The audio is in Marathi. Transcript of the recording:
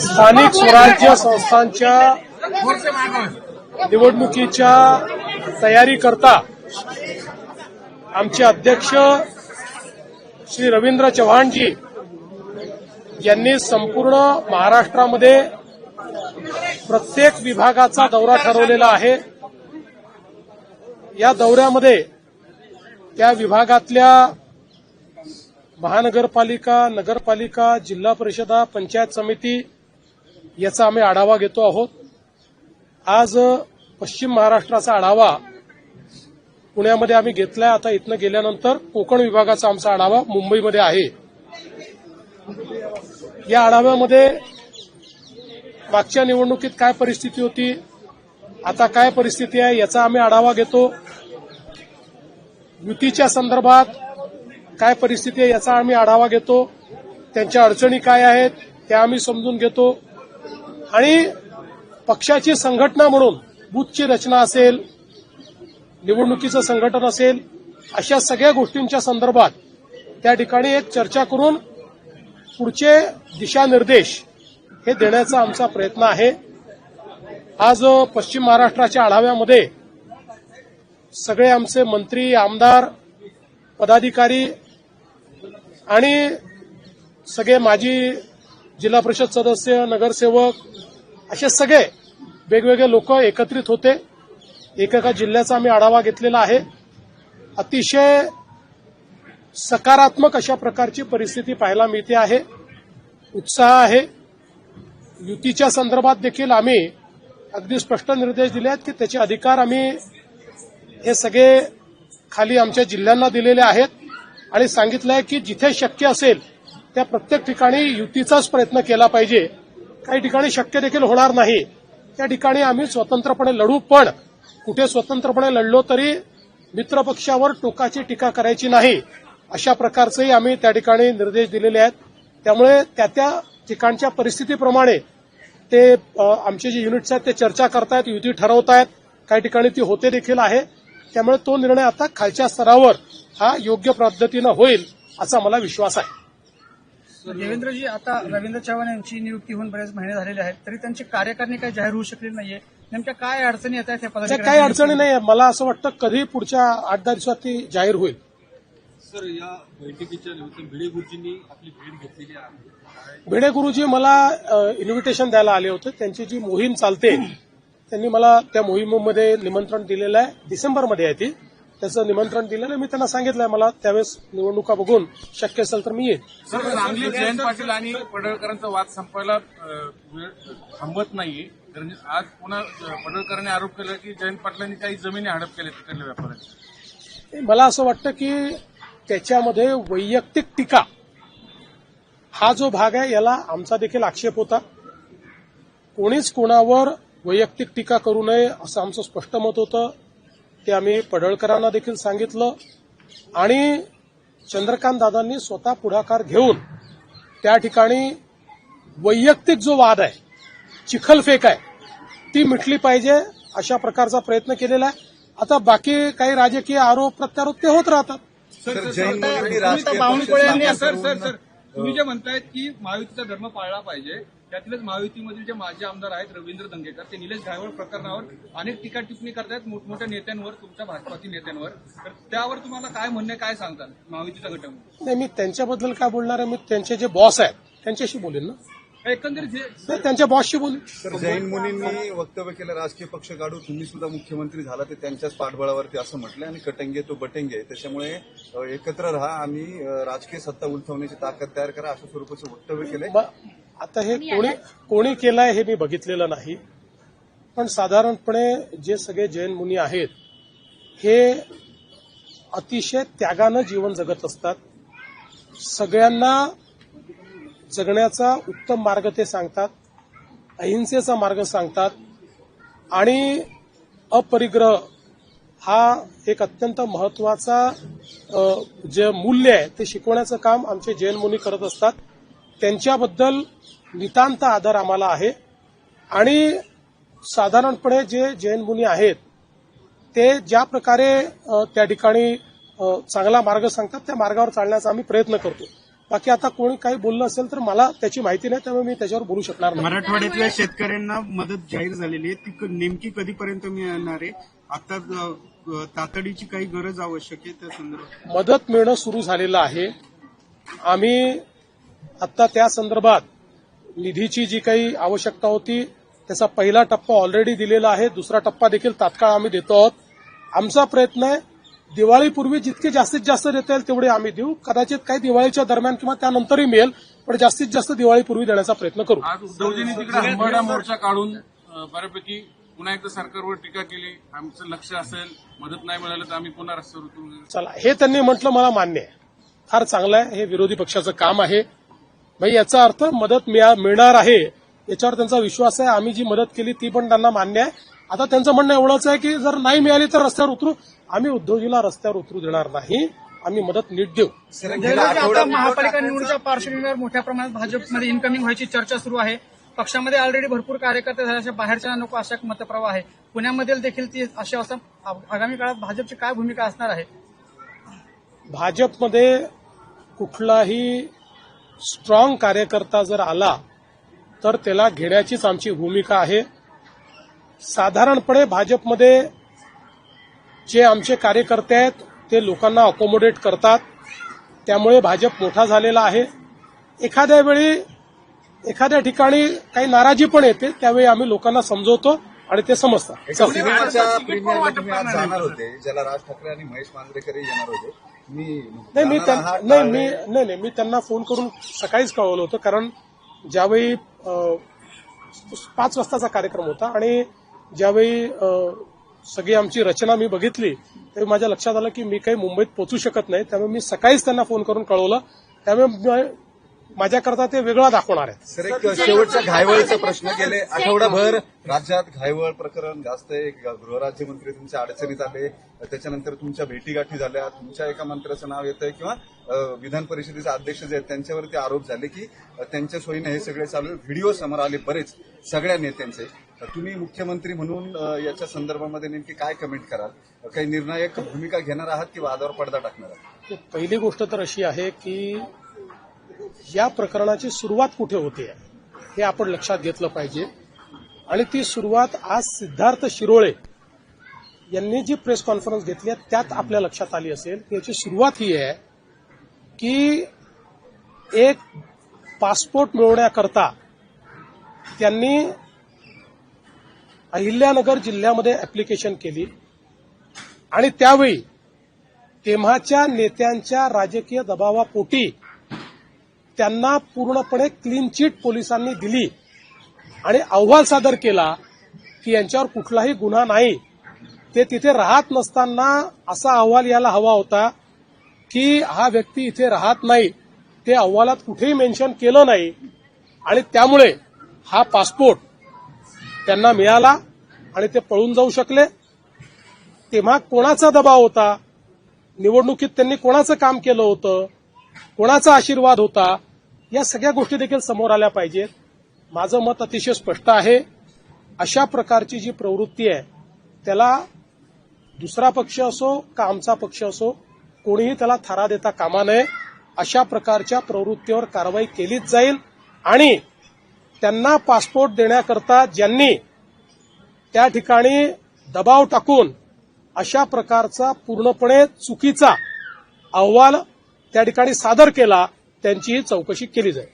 स्थानिक स्वराज्य संस्थांच्या निवडणुकीच्या तयारीकरता आमचे अध्यक्ष श्री रवींद्र चव्हाणजी यांनी संपूर्ण महाराष्ट्रामध्ये प्रत्येक विभागाचा दौरा ठरवलेला आहे। या दौऱ्यामध्ये त्या विभागातल्या महानगरपालिका, नगरपालिका, जिल्हा परिषदा, पंचायत समिती याचा आम्ही आढावा घेतो आहोत। आज पश्चिम महाराष्ट्राचा आढावा पुण्यामध्ये आम्ही घेतलाय। आता इथनं गेल्यानंतर कोकण विभागाचा आमचा आढावा मुंबईमध्ये आहे। या आढाव्यामध्ये मागच्या निवडणुकीत काय परिस्थिती होती, आता काय परिस्थिती आहे याचा आम्ही आढावा घेतो। युतीच्या संदर्भात काय परिस्थिती आहे याचा आम्ही आढावा घेतो। त्यांच्या अडचणी काय आहेत त्या आम्ही समजून घेतो आणि पक्षाची संघटना म्हणून बूथची रचना असेल, निवडणुकीचं संघटन असेल, अशा सगळ्या गोष्टींच्या संदर्भात त्या ठिकाणी एक चर्चा करून पुढचे दिशानिर्देश हे देण्याचा आमचा प्रयत्न आहे। आज पश्चिम महाराष्ट्राच्या आढाव्यामध्ये सगळे आमचे मंत्री, आमदार, पदाधिकारी आणि सगळे माजी जिल्हा परिषद सदस्य, नगरसेवक असे सगळे वेगवेगळे लोक एकत्रित होते। एकेका जिल्ह्याचा आम्ही आढावा घेतलेला आहे। अतिशय सकारात्मक अशा प्रकारची परिस्थिती पाहायला मिळते आहे, उत्साह आहे। युतीच्या संदर्भात देखील आम्ही अगदी स्पष्ट निर्देश दिले आहेत की त्याचे अधिकार आम्ही हे सगळे खाली आमच्या जिल्ह्यांना दिलेले आहेत आणि सांगितलं आहे की जिथे शक्य असेल त्या प्रत्येक ठिकाणी युतीचाच प्रयत्न केला पाहिजे। काही ठिकाणी शक्य देखील होणार नाही, त्या ठिकाणी आम्ही स्वतंत्रपणे लढू, पण कुठे स्वतंत्रपणे लढलो तरी मित्रपक्षावर टोकाची टीका करायची नाही, अशा प्रकारचेही आम्ही त्या ठिकाणी निर्देश दिलेले आहेत। त्यामुळे त्या त्या ठिकाणच्या परिस्थितीप्रमाणे ते आमचे जे युनिट्स आहेत ते चर्चा करतायत, युती ठरवतायत, काही ठिकाणी ती होते देखील आहे। त्यामुळे तो निर्णय आता खालच्या स्तरावर हा योग्य पद्धतीनं होईल असा मला विश्वास आहे। देवेंद्रजी, आता रवींद्र चव्हाण यांची नियुक्ती होऊन बरेच महिने झालेले आहेत, तरी त्यांची कार्यकारिणी काही जाहीर होऊ शकली नाहीये। नेमक्या काय अडचणी येत आहेत? काही अडचणी नाही, मला असं वाटतं कधी पुढच्या 8-10 दिवसात ती जाहीर होईल। सर, या बैठकीच्या निमित्तानं भिडे गुरुजींनी आपली भेट घेतलेली आहे। भिडे गुरुजी मला इन्व्हिटेशन द्यायला आले होते। त्यांची जी मोहीम चालते त्यांनी मला त्या मोहिमेमध्ये निमंत्रण दिलेलं आहे। डिसेंबरमध्ये आहे ती, त्याचं निमंत्रण दिलेलं आहे। मी त्यांना सांगितलंय मला त्यावेळेस निवडणुका बघून शक्य असेल तर मी येईन। सर, सांगली जयंत पाटील आणि पडळकरांचा वाद संपायला थांबत नाहीये, कारण आज पुन्हा पडळकरांनी आरोप केला की जयंत पाटलांनी काही जमिनी हडप केल्या तिकडल्या व्यापाऱ्यांच्या। मला असं वाटतं की त्याच्यामध्ये वैयक्तिक टीका हा जो भाग आहे याला आमचा देखील आक्षेप होता। कोणीच कोणावर वैयक्तिक टीका करू नये असं आमचं स्पष्ट मत होतं। ते आम्ही पडळकरांना देखील सांगितलं आणि चंद्रकांत दादांनी स्वतः पुढाकार घेऊन त्या ठिकाणी वैयक्तिक जो वाद आहे, चिखलफेक आहे, ती मिटली पाहिजे अशा प्रकारचा प्रयत्न केलेला आहे। आता बाकी काही राजकीय आरोप प्रत्यारोप ते होत राहतात। तुम्ही जे म्हणतायत की महायुतीचा धर्म पाळला पाहिजे, त्यातीलच महायुतीमधील जे माजी आमदार आहेत रवींद्र दंगेकर, ते निलेश घायवळ प्रकरणावर अनेक टीका टिप्पणी करतायत मोठमोठ्या नेत्यांवर, तुमच्या भाजपातील नेत्यांवर, तर त्यावर तुम्हाला काय म्हणणे, काय सांगताल महायुतीचा घटक? नाही, मी त्यांच्याबद्दल काय बोलणार आहे, मी त्यांचे जे बॉस आहेत त्यांच्याशी बोलेन ना, एकंदरीत त्यांच्या बॉसशी बोलेन। तर जैन मुनींनी वक्तव्य केलं राजकीय पक्ष काढू, तुम्ही सुद्धा मुख्यमंत्री झाला ते त्यांच्याच पाठबळावरती असं म्हटलं आणि कटंगे तो बटंगे, त्याच्यामुळे एकत्र राहा आणि राजकीय सत्ता उलथवण्याची ताकद तयार करा असं स्वरूपाचं वक्तव्य केलंय। आता हे कोणी केलंय हे मी बघितलेलं नाही, पण साधारणपणे जे सगळे जैन मुनी आहेत हे अतिशय त्यागानं जीवन जगत असतात। सगळ्यांना जगण्याचा उत्तम मार्ग ते सांगतात, अहिंसेचा मार्ग सांगतात आणि अपरिग्रह हा एक अत्यंत महत्वाचा जे मूल्य आहे ते शिकवण्याचं काम आमचे जैन मुनी करत असतात। त्यांच्याबद्दल नितांत आदर आम्हाला आहे आणि साधारणपणे जे जैन मुनी आहेत ते ज्या प्रकारे त्या ठिकाणी चांगला मार्ग सांगतात त्या मार्गावर चालण्याचा आम्ही प्रयत्न करतो। बाकी आता कोणी काही बोललं असेल तर मला त्याची माहिती नाही, त्यामुळे मी त्याच्यावर बोलू शकणार नाही. मराठवाड्यातल्या शेतकऱ्यांना मदत जाहीर झालेली आहे, ती नेमकी कधीपर्यंत मिळणार आहे? आता तातडीची काही गरज आवश्यक आहे त्या संदर्भात? मदत मिळणं सुरू झालेलं आहे. आम्ही आता त्या संदर्भात निधीची जी काही आवश्यकता होती त्याचा पहिला टप्पा ऑलरेडी दिलेला आहे, दुसरा टप्पा देखील तात्काळ आम्ही देतो आहोत. आमचा प्रयत्न आहे दिवाळीपूर्वी जितके जास्तीत जास्त देता येईल तेवढे आम्ही देऊ. कदाचित काही दिवाळीच्या दरम्यान किंवा त्यानंतरही मिळेल, पण जास्तीत जास्त दिवाळीपूर्वी देण्याचा प्रयत्न करू. आज उद्धवजींनी तिकडे हंबरडा मोर्चा काढून बऱ्यापैकी पुन्हा एकदा सरकारवर टीका केली. आमचं लक्ष असेल, मदत नाही मिळालं तर आम्ही पुन्हा रस्त्यावर उतरू. चला, हे त्यांनी म्हटलं मला मान्य आहे, फार चांगलं आहे, हे विरोधी पक्षाचं काम आहे. भाई याचा अर्थ मदत मिळणार आहे याच्यावर त्यांचा विश्वास आहे. आम्ही जी मदत केली ती पण त्यांना मान्य आहे. आता त्यांचं म्हणणं एवढंच आहे की जर नाही मिळाली तर रस्त्यावर उतरू. आम्ही उद्धवजीला रस्त्यावर उतरू देणार नाही, आम्ही मदत नीट देऊ. आता महापालिका निवडणुकीच्या पार्श्वभूमीवर मोठ्या प्रमाणात भाजपमध्ये इनकमिंग व्हायची चर्चा सुरू आहे. पक्षामध्ये ऑलरेडी भरपूर कार्यकर्ते झाल्याच्या बाहेरच्या नको अशा मतप्रवाह आहे. पुण्यामध्ये देखील ती अशी अवस्था. आगामी काळात भाजपची काय भूमिका असणार आहे? भाजपमध्ये कुठलाही स्ट्रॉंग कार्यकर्ता जर आला तर त्याला घेण्याचीच आमची भूमिका आहे. साधारणपणे भाजपमध्ये जे आमचे कार्यकर्ते आहेत ते लोकांना अकोमोडेट करतात, त्यामुळे भाजप मोठा झालेला आहे. एखाद्या वेळी एखाद्या ठिकाणी काही नाराजी पण येते, त्यावेळी आम्ही लोकांना समजवतो आणि ते समजतात. सिनेमाच्या प्रीमियरला तुम्ही आज जाणार होते, ज्याला राज ठाकरे आणि महेश मांजरेकर येणार होते. मी त्यांना फोन करून सकाळीच कळवलं होतं, कारण ज्यावेळी 5 वाजताचा कार्यक्रम होता आणि ज्यावेळी सगळी आमची रचना मी बघितली त्यावेळी माझ्या लक्षात आलं की मी काही मुंबईत पोहोचू शकत नाही, त्यामुळे मी सकाळीच त्यांना फोन करून कळवलं. त्यामुळे माझ्याकरता ते वेगळा दाखवणार आहेत. सर, एक शेवटचा घायवळचा प्रश्न. गेले आठवडाभर राज्यात घायवळ प्रकरण जास्त आहे. गृहराज्यमंत्री तुमच्या अडचणीत आले, त्याच्यानंतर तुमच्या भेटीगाठी झाल्या, तुमच्या एका मंत्र्याचं नाव येतंय किंवा विधान परिषदेचे अध्यक्ष जे आहेत त्यांच्यावरती आरोप झाले की त्यांच्या सोयीने हे सगळे चालू. व्हिडिओ समोर आले बरेच सगळ्या नेत्यांचे. तुम्ही मुख्यमंत्री म्हणून याच्या संदर्भामध्ये नेमकी काय कमेंट कराल? काही निर्णायक भूमिका घेणार आहात की वादावर पडदा टाकणार आहात? पहिली गोष्ट तर अशी आहे की या प्रकरणाची सुरुवात कुठे होते हे आपण लक्षात घेतलं पाहिजे. आणि ती सुरुवात आज सिद्धार्थ शिरोळे यांनी जी प्रेस कॉन्फरन्स घेतली आहे त्यात आपल्या लक्षात आली असेल की याची सुरुवात ही आहे की एक पासपोर्ट मिळवण्याकरता त्यांनी अहिल्यानगर जिल्ह्यामध्ये अप्लिकेशन केली आणि त्यावेळी तेव्हाच्या नेत्यांच्या राजकीय दबावापोटी त्यांना पूर्णपणे क्लीन चिट पोलिसांनी दिली आणि अहवाल सादर केला की यांच्यावर कुठलाही गुन्हा नाही. ते तिथे राहत नसताना असा अहवाल यायला हवा होता की हा व्यक्ती इथे राहत नाही, ते अहवालात कुठेही मेन्शन केलं नाही आणि त्यामुळे हा पासपोर्ट त्यांना मिळाला आणि ते पळून जाऊ शकले. तेव्हा कोणाचा दबाव होता, निवडणुकीत त्यांनी कोणाचं काम केलं होतं, कोणाचा आशीर्वाद होता, या सगळ्या गोष्टी देखील समोर आल्या पाहिजेत. माझं मत अतिशय स्पष्ट आहे. अशा प्रकारची जी प्रवृत्ती आहे त्याला दुसरा पक्ष असो का आमचा पक्ष असो कोणीही त्याला थारा देता कामा नये. अशा प्रकारच्या प्रवृत्तीवर कारवाई केलीच जाईल आणि त्यांना पासपोर्ट देण्याकरता ज्यांनी त्या ठिकाणी दबाव टाकून अशा प्रकारचा पूर्णपणे चुकीचा अहवाल त्या ठिकाणी सादर केला त्यांचीही चौकशी केली जाईल.